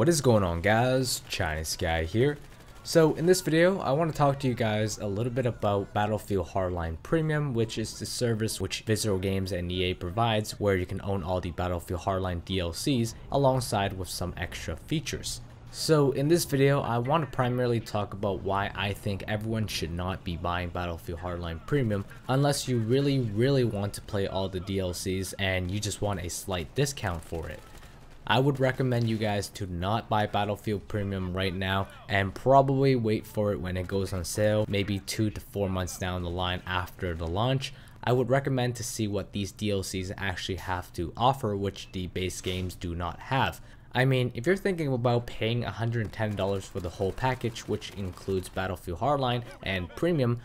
What is going on, guys? Chinese guy here. So in this video I want to talk to you guys a little bit about Battlefield Hardline Premium, which is the service which Visceral Games and EA provides, where you can own all the Battlefield Hardline DLCs alongside with some extra features. So in this video I want to primarily talk about why I think everyone should not be buying Battlefield Hardline Premium unless you really want to play all the DLCs and you just want a slight discount for it. I would recommend you guys to not buy Battlefield Premium right now and probably wait for it when it goes on sale, maybe 2 to 4 months down the line after the launch. I would recommend to see what these DLCs actually have to offer, which the base games do not have. I mean, if you're thinking about paying $110 for the whole package, which includes Battlefield Hardline and Premium,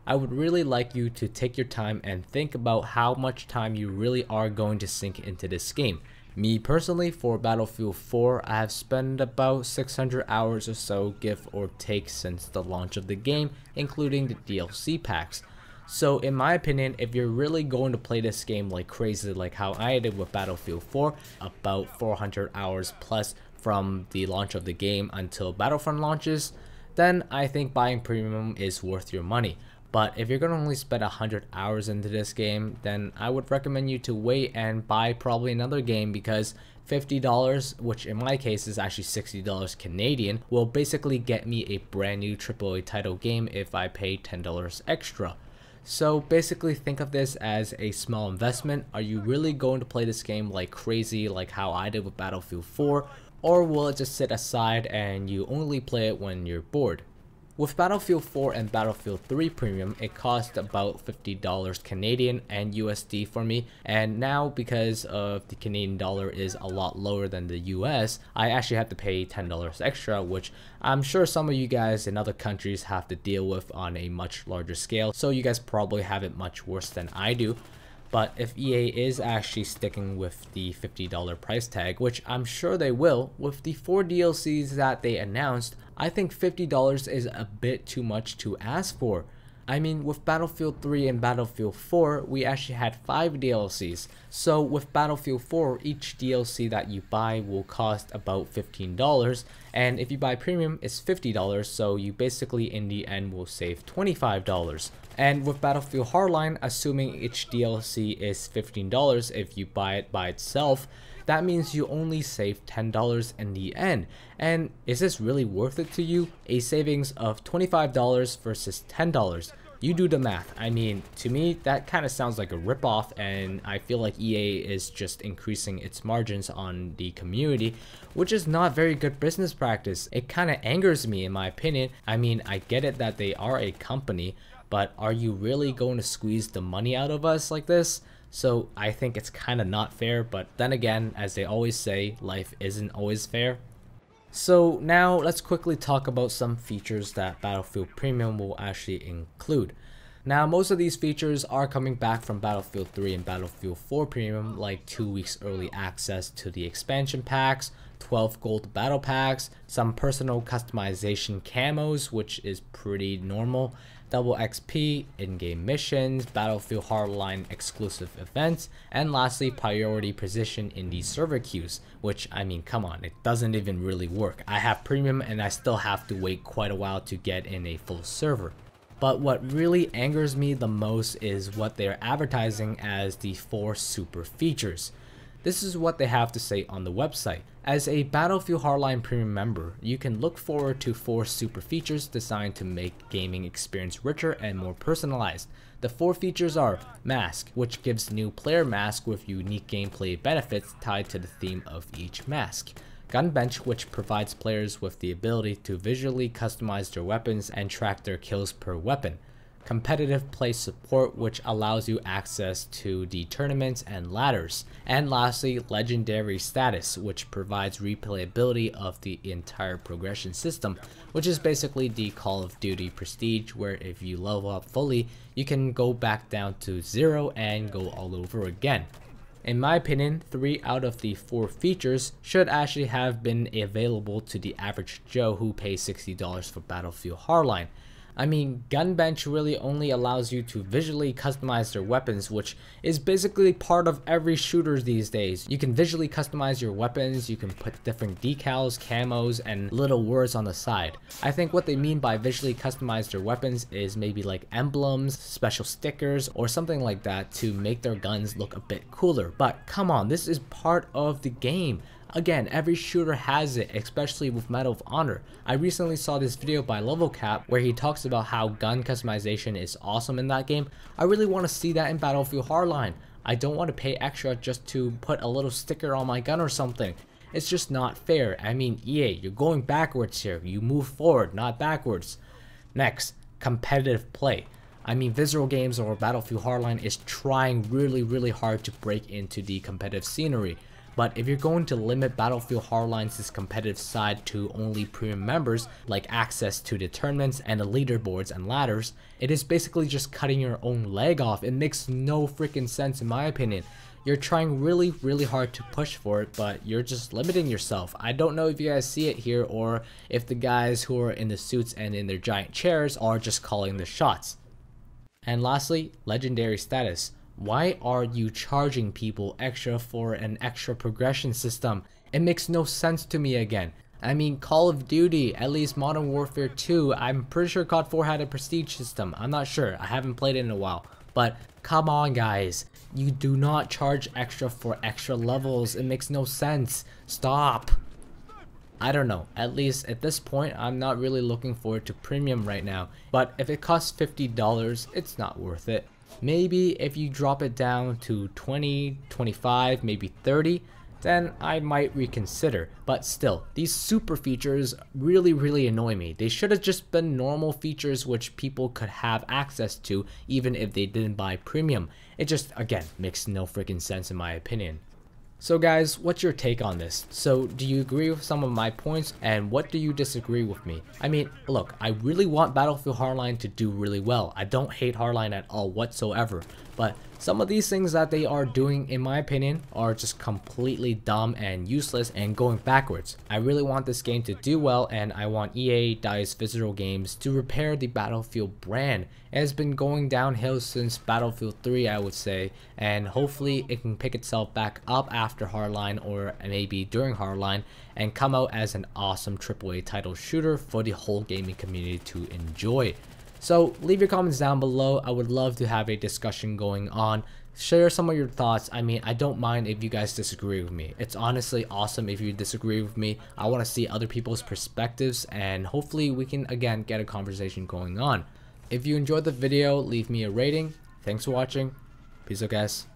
I would really like you to take your time and think about how much time you really are going to sink into this game. Me personally, for Battlefield 4, I have spent about 600 hours or so, give or take, since the launch of the game, including the DLC packs. So in my opinion, if you're really going to play this game like crazy, like how I did with Battlefield 4, about 400 hours plus from the launch of the game until Battlefront launches, then I think buying Premium is worth your money. But if you're going to only spend 100 hours into this game, then I would recommend you to wait and buy probably another game, because $50, which in my case is actually $60 Canadian, will basically get me a brand new AAA title game if I pay $10 extra. So basically think of this as a small investment. Are you really going to play this game like crazy, like how I did with Battlefield 4, or will it just sit aside and you only play it when you're bored? With Battlefield 4 and Battlefield 3 Premium, it cost about $50 Canadian and USD for me, and now because of the Canadian dollar is a lot lower than the US, I actually have to pay $10 extra, which I'm sure some of you guys in other countries have to deal with on a much larger scale, so you guys probably have it much worse than I do. But if EA is actually sticking with the $50 price tag, which I'm sure they will, with the 4 DLCs that they announced, I think $50 is a bit too much to ask for. I mean, with Battlefield 3 and Battlefield 4, we actually had 5 DLCs. So with Battlefield 4, each DLC that you buy will cost about $15. And if you buy Premium, it's $50. So you basically, in the end, will save $25. And with Battlefield Hardline, assuming each DLC is $15, if you buy it by itself, that means you only save $10 in the end. And is this really worth it to you? A savings of $25 versus $10. You do the math. I mean, to me, that kind of sounds like a ripoff, and I feel like EA is just increasing its margins on the community, which is not very good business practice. It kind of angers me, in my opinion. I mean, I get it that they are a company, but are you really going to squeeze the money out of us like this? So I think it's kind of not fair, but then again, as they always say, life isn't always fair. So now let's quickly talk about some features that Battlefield Premium will actually include. Now, most of these features are coming back from Battlefield 3 and Battlefield 4 Premium, like 2 weeks early access to the expansion packs, 12 gold battle packs, some personal customization camos, which is pretty normal, double XP, in-game missions, Battlefield Hardline exclusive events, and lastly, priority position in the server queues, which, I mean, come on, it doesn't even really work. I have Premium and I still have to wait quite a while to get in a full server. But what really angers me the most is what they're advertising as the 4 super features. This is what they have to say on the website. As a Battlefield Hardline Premium member, you can look forward to 4 super features designed to make gaming experience richer and more personalized. The 4 features are Mask, which gives new player mask with unique gameplay benefits tied to the theme of each mask. Gun Bench, which provides players with the ability to visually customize their weapons and track their kills per weapon. Competitive play support, which allows you access to the tournaments and ladders. And lastly, legendary status, which provides replayability of the entire progression system, which is basically the Call of Duty Prestige, where if you level up fully, you can go back down to 0 and go all over again. In my opinion, 3 out of the 4 features should actually have been available to the average Joe who pays $60 for Battlefield Hardline. I mean, Gun Bench really only allows you to visually customize their weapons, which is basically part of every shooter these days. You can visually customize your weapons, you can put different decals, camos, and little words on the side. I think what they mean by visually customize their weapons is maybe like emblems, special stickers, or something like that to make their guns look a bit cooler. But come on, this is part of the game. Again, every shooter has it, especially with Medal of Honor. I recently saw this video by LevelCap where he talks about how gun customization is awesome in that game. I really want to see that in Battlefield Hardline. I don't want to pay extra just to put a little sticker on my gun or something. It's just not fair. I mean, EA, you're going backwards here. You move forward, not backwards. Next, competitive play. I mean, Visceral Games or Battlefield Hardline is trying really hard to break into the competitive scenery. But if you're going to limit Battlefield Hardline's competitive side to only premium members, like access to the tournaments and the leaderboards and ladders, it is basically just cutting your own leg off. It makes no freaking sense in my opinion. You're trying really hard to push for it, but you're just limiting yourself. I don't know if you guys see it here or if the guys who are in the suits and in their giant chairs are just calling the shots. And lastly, legendary status. Why are you charging people extra for an extra progression system? It makes no sense to me again. I mean, Call of Duty, at least Modern Warfare 2, I'm pretty sure COD 4 had a prestige system. I'm not sure, I haven't played it in a while. But come on guys, you do not charge extra for extra levels. It makes no sense. Stop. I don't know, at least at this point I'm not really looking forward to premium right now. But if it costs $50, it's not worth it. Maybe if you drop it down to 20, 25, maybe 30, then I might reconsider. But still, these super features really annoy me. They should have just been normal features which people could have access to even if they didn't buy premium. It just, again, makes no freaking sense in my opinion. So guys, what's your take on this? So do you agree with some of my points, and what do you disagree with me? I mean, look, I really want Battlefield Hardline to do really well. I don't hate Hardline at all whatsoever, but some of these things that they are doing, in my opinion, are just completely dumb and useless and going backwards. I really want this game to do well, and I want EA, DICE, Visceral Games to repair the Battlefield brand. It has been going downhill since Battlefield 3, I would say, and hopefully it can pick itself back up after Hardline or maybe during Hardline and come out as an awesome AAA title shooter for the whole gaming community to enjoy. So leave your comments down below. I would love to have a discussion going on. Share some of your thoughts. I mean, I don't mind if you guys disagree with me. It's honestly awesome if you disagree with me. I want to see other people's perspectives, and hopefully we can again get a conversation going on. If you enjoyed the video, leave me a rating. Thanks for watching. Peace out guys.